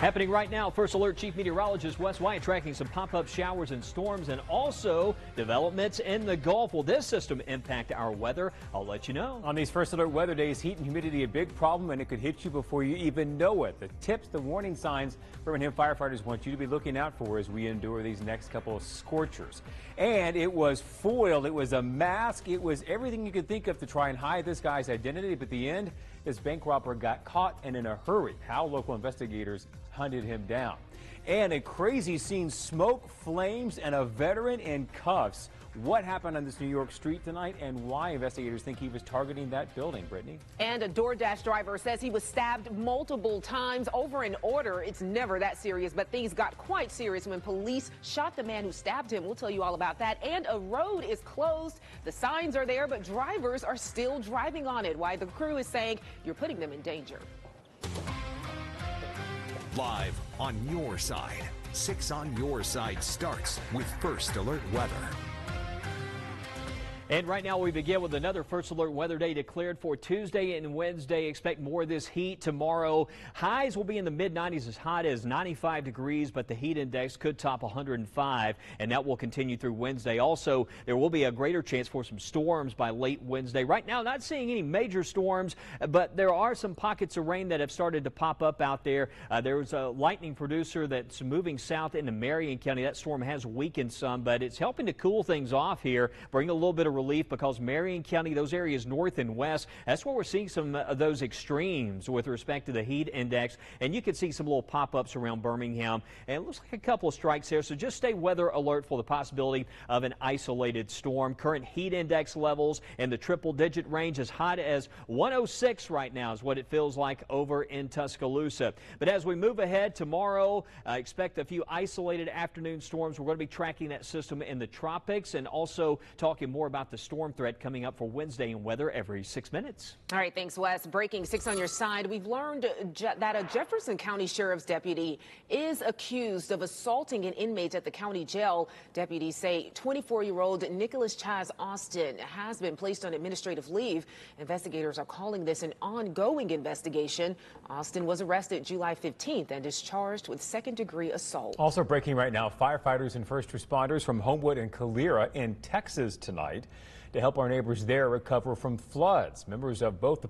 Happening right now, First Alert Chief Meteorologist Wes White tracking some pop-up showers and storms and also developments in the Gulf. Will this system impact our weather? I'll let you know. On these First Alert weather days, heat and humidity a big problem, and it could hit you before you even know it. The tips, the warning signs Birmingham firefighters want you to be looking out for as we endure these next couple of scorchers. And it was foiled. It was a mask. It was everything you could think of to try and hide this guy's identity. But at the end, this bank robber got caught and in a hurry. How local investigators hunted him down. And a crazy scene, smoke, flames, and a veteran in cuffs. What happened on this New York street tonight and why investigators think he was targeting that building, Brittany? And a DoorDash driver says he was stabbed multiple times over an order. It's never that serious, but things got quite serious when police shot the man who stabbed him. We'll tell you all about that. And a road is closed. The signs are there, but drivers are still driving on it. Why the crew is saying you're putting them in danger. Live on your side. 6 on your side starts with First Alert Weather. And right now we begin with another First Alert weather day declared for Tuesday and Wednesday. Expect more of this heat tomorrow. Highs will be in the mid-90s, as hot as 95 degrees, but the heat index could top 105, and that will continue through Wednesday. Also, there will be a greater chance for some storms by late Wednesday. Right now, not seeing any major storms, but there are some pockets of rain that have started to pop up out there. There was a lightning producer that's moving south into Marion County. That storm has weakened some, but it's helping to cool things off here, bring a little bit of relief because Marion County, those areas north and west, that's where we're seeing some of those extremes with respect to the heat index. And you can see some little pop-ups around Birmingham. And it looks like a couple of strikes there. So just stay weather alert for the possibility of an isolated storm. Current heat index levels in the triple-digit range, as hot as 106 right now is what it feels like over in Tuscaloosa. But as we move ahead tomorrow, expect a few isolated afternoon storms. We're going to be tracking that system in the tropics and also talking more about the storm threat coming up for Wednesday in weather every 6 minutes. All right, thanks, Wes. Breaking 6 on your side. We've learned that a Jefferson County Sheriff's deputy is accused of assaulting an inmate at the county jail. Deputies say 24-year-old Nicholas Chaz Austin has been placed on administrative leave. Investigators are calling this an ongoing investigation. Austin was arrested July 15th and is charged with second-degree assault. Also breaking right now, firefighters and first responders from Homewood and Calera in Texas tonight to help our neighbors there recover from floods. Members of both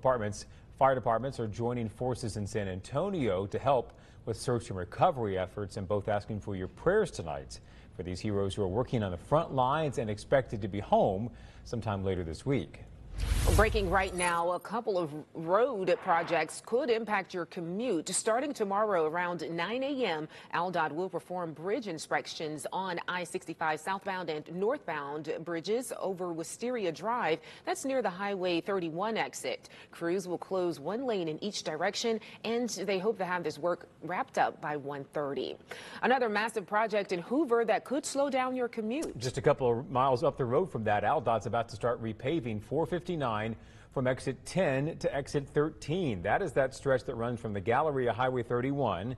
fire departments are joining forces in San Antonio to help with search and recovery efforts, and both asking for your prayers tonight for these heroes who are working on the front lines and expected to be home sometime later this week. Breaking right now, a couple of road projects could impact your commute. Starting tomorrow around 9 a.m., AlDOT will perform bridge inspections on I-65 southbound and northbound bridges over Wisteria Drive. That's near the Highway 31 exit. Crews will close one lane in each direction, and they hope to have this work wrapped up by 1:30. Another massive project in Hoover that could slow down your commute. Just a couple of miles up the road from that, AlDOT's about to start repaving 459 from exit 10 to exit 13. That is that stretch that runs from the Galleria Highway 31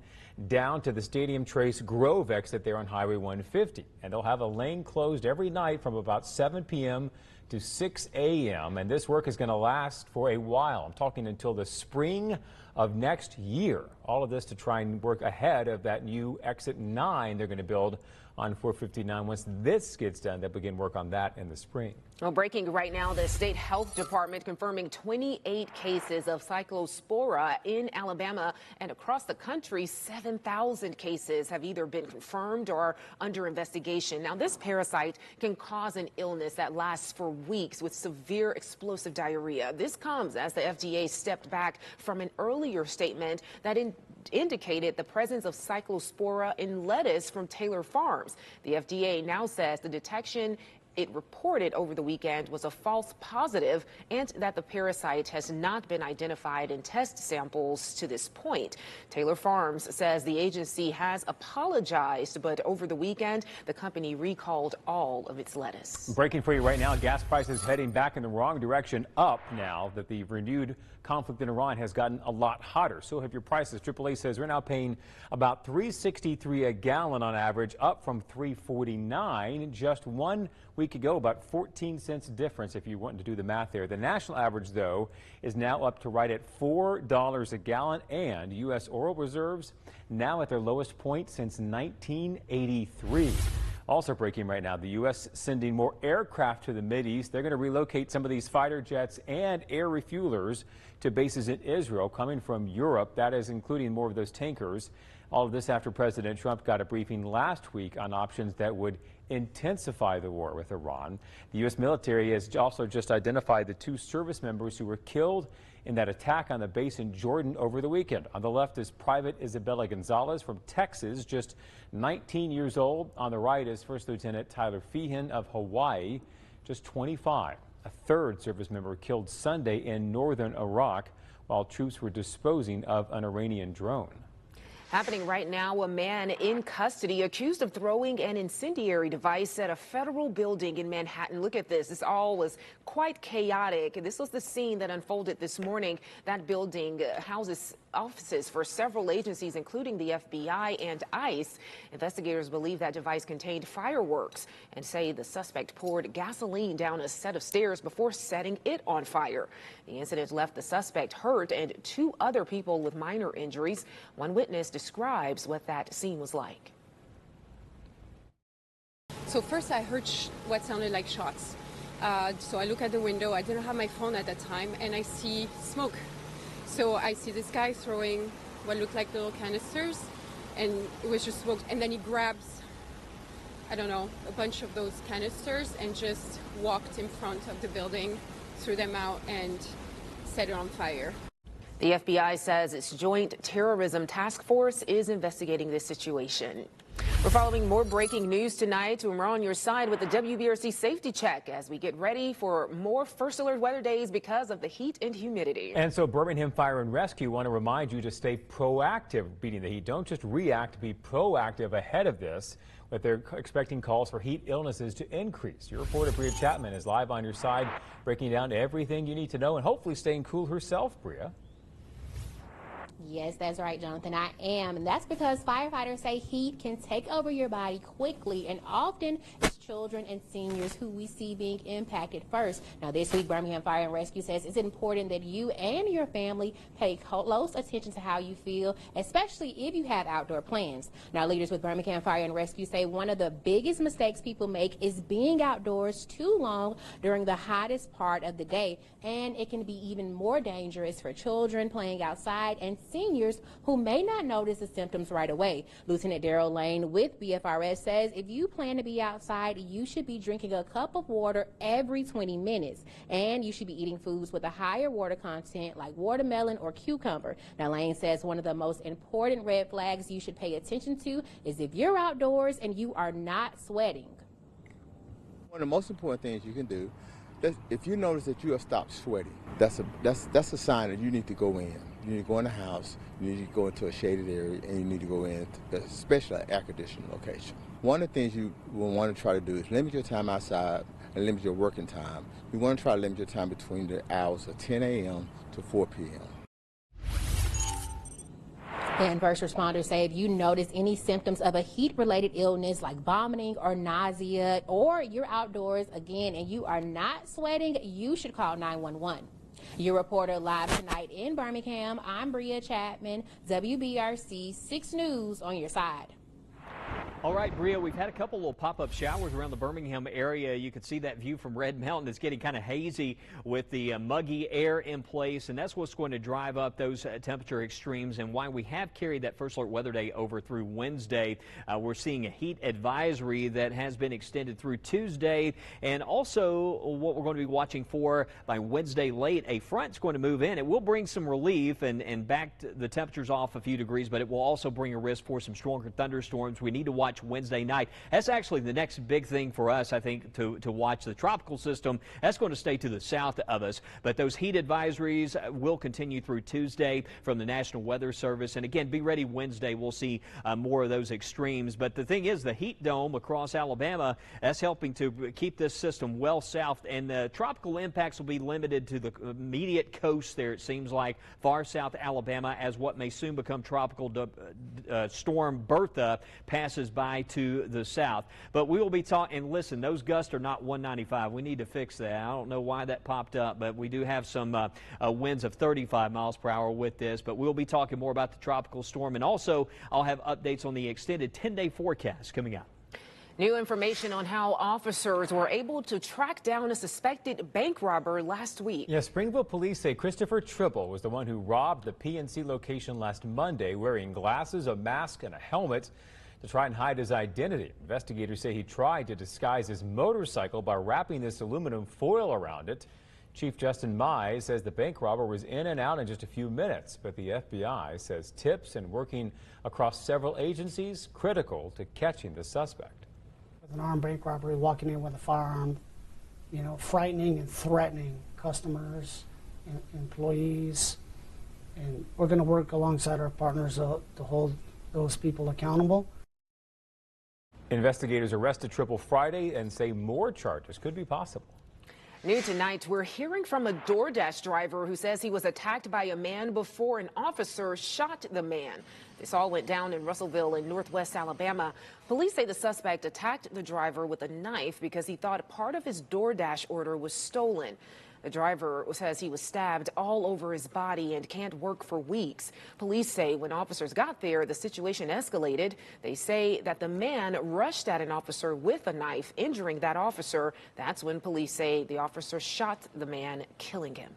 down to the Stadium Trace Grove exit there on Highway 150. And they'll have a lane closed every night from about 7 p.m. to 6 a.m. And this work is going to last for a while. I'm talking until the spring of next year. All of this to try and work ahead of that new exit 9 they're going to build on 459. Once this gets done, they'll begin work on that in the spring. Well, breaking right now, the state health department confirming 28 cases of cyclospora in Alabama, and across the country 7,000 cases have either been confirmed or are under investigation. Now, this parasite can cause an illness that lasts for weeks with severe explosive diarrhea. This comes as the FDA stepped back from an earlier statement that indicated the presence of cyclospora in lettuce from Taylor Farms. The FDA now says the detection it reported over the weekend was a false positive, and that the parasite has not been identified in test samples to this point. Taylor Farms says the agency has apologized, but over the weekend, the company recalled all of its lettuce. Breaking for you right now, gas prices heading back in the wrong direction, up now that the renewed conflict in Iran has gotten a lot hotter. So have your prices. AAA says we're now paying about $3.63 a gallon on average, up from $3.49 just 1 week week ago, about 14 cents difference if you want to do the math there. The national average, though, is now up to right at $4 a gallon, and U.S. oil reserves now at their lowest point since 1983. Also breaking right now, the U.S. sending more aircraft to the Mideast. They're going to relocate some of these fighter jets and air refuelers to bases in Israel coming from Europe. That is including more of those tankers. All of this after President Trump got a briefing last week on options that would intensify the war with Iran. The U.S. military has also just identified the 2 service members who were killed in that attack on the base in Jordan over the weekend. On the left is Private Isabella Gonzalez from Texas, just 19 years old. On the right is First Lieutenant Tyler Feehan of Hawaii, just 25. A 3rd service member killed Sunday in northern Iraq while troops were disposing of an Iranian drone. Happening right now, a man in custody accused of throwing an incendiary device at a federal building in Manhattan. Look at this. This all was quite chaotic. This was the scene that unfolded this morning. That building houses offices for several agencies, including the FBI and ICE. Investigators believe that device contained fireworks and say the suspect poured gasoline down a set of stairs before setting it on fire. The incident left the suspect hurt and 2 other people with minor injuries. One witness describes what that scene was like. So first I heard what sounded like shots. So I look at the window. I didn't have my phone at that time, and I see smoke. So I see this guy throwing what looked like little canisters, and it was just smoke. And then he grabs, I don't know, a bunch of those canisters and just walked in front of the building, threw them out, and set it on fire. The FBI says its Joint Terrorism Task Force is investigating this situation. We're following more breaking news tonight, and we're on your side with the WBRC Safety Check as we get ready for more first alert weather days because of the heat and humidity. And so Birmingham Fire and Rescue want to remind you to stay proactive beating the heat. Don't just react, be proactive ahead of this. But they're expecting calls for heat illnesses to increase. Your reporter Bria Chapman is live on your side, breaking down everything you need to know and hopefully staying cool herself, Bria. Yes, that's right, Jonathan. I am. And that's because firefighters say heat can take over your body quickly, and often it's children and seniors who we see being impacted first. Now, this week, Birmingham Fire and Rescue says it's important that you and your family pay close attention to how you feel, especially if you have outdoor plans. Now, leaders with Birmingham Fire and Rescue say one of the biggest mistakes people make is being outdoors too long during the hottest part of the day, and it can be even more dangerous for children playing outside and seniors who may not notice the symptoms right away. Lieutenant Daryl Lane with BFRS says if you plan to be outside, you should be drinking a cup of water every 20 minutes, and you should be eating foods with a higher water content like watermelon or cucumber. Now, Lane says one of the most important red flags you should pay attention to is if you're outdoors and you are not sweating. One of the most important things you can do, if you notice that you have stopped sweating, that's a sign that you need to go in. You need to go in the house, you need to go into a shaded area, and you need to go in, especially an air-conditioned location. One of the things you will want to try to do is limit your time outside and limit your working time. You want to try to limit your time between the hours of 10 a.m. to 4 p.m. And first responders say if you notice any symptoms of a heat-related illness like vomiting or nausea, or you're outdoors again and you are not sweating, you should call 911. Your reporter live tonight in Birmingham, I'm Bria Chapman, WBRC 6 News on your side. All right, Bria, we've had a couple little pop-up showers around the Birmingham area. You can see that view from Red Mountain. It's getting kind of hazy with the muggy air in place, and that's what's going to drive up those temperature extremes and why we have carried that first alert weather day over through Wednesday. We're seeing a heat advisory that has been extended through Tuesday, and also what we're going to be watching for by Wednesday late, a front's going to move in. It will bring some relief and back the temperatures off a few degrees, but it will also bring a risk for some stronger thunderstorms. We need to watch Wednesday night. That's actually the next big thing for us, I think, to watch. The tropical system, that's going to stay to the south of us. But those heat advisories will continue through Tuesday from the National Weather Service. And again, be ready Wednesday. We'll see more of those extremes. But the thing is, the heat dome across Alabama, that's helping to keep this system well south. And the tropical impacts will be limited to the immediate coast there, it seems like, far south Alabama, as what may soon become tropical storm Bertha passes by nearby to the south. But we will be talking, and listen, those gusts are not 195. We need to fix that. I don't know why that popped up, but we do have some winds of 35 miles per hour with this. But we'll be talking more about the tropical storm, and also I'll have updates on the extended 10-day forecast coming up. New information on how officers were able to track down a suspected bank robber last week. Yeah, Springville police say Christopher Tribble was the one who robbed the PNC location last Monday, wearing glasses, a mask, and a helmet to try and hide his identity. Investigators say he tried to disguise his motorcycle by wrapping this aluminum foil around it. Chief Justin Mize says the bank robber was in and out in just a few minutes, but the FBI says tips and working across several agencies critical to catching the suspect. With an armed bank robbery, walking in with a firearm, frightening and threatening customers and employees. And we're going to work alongside our partners to hold those people accountable. Investigators arrested Tribble Friday and say more charges could be possible. New tonight, we're hearing from a DoorDash driver who says he was attacked by a man before an officer shot the man. This all went down in Russellville in northwest Alabama. Police say the suspect attacked the driver with a knife because he thought part of his DoorDash order was stolen. The driver says he was stabbed all over his body and can't work for weeks. Police say when officers got there, the situation escalated. They say that the man rushed at an officer with a knife, injuring that officer. That's when police say the officer shot the man, killing him.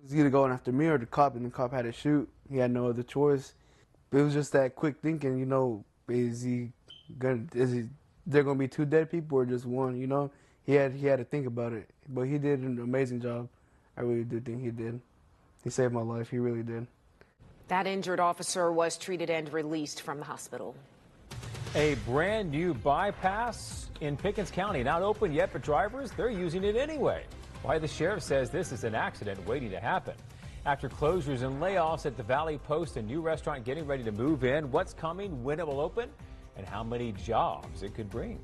He was either going after me or the cop, and the cop had to shoot. He had no other choice. But it was just that quick thinking, is there going to be two dead people or just one, He had to think about it, but he did an amazing job. I really do think he did. He saved my life. He really did. That injured officer was treated and released from the hospital. A brand new bypass in Pickens County, not open yet, but drivers, they're using it anyway. Why the sheriff says this is an accident waiting to happen. After closures and layoffs at the Valley Post, a new restaurant getting ready to move in. What's coming, when it will open, and how many jobs it could bring.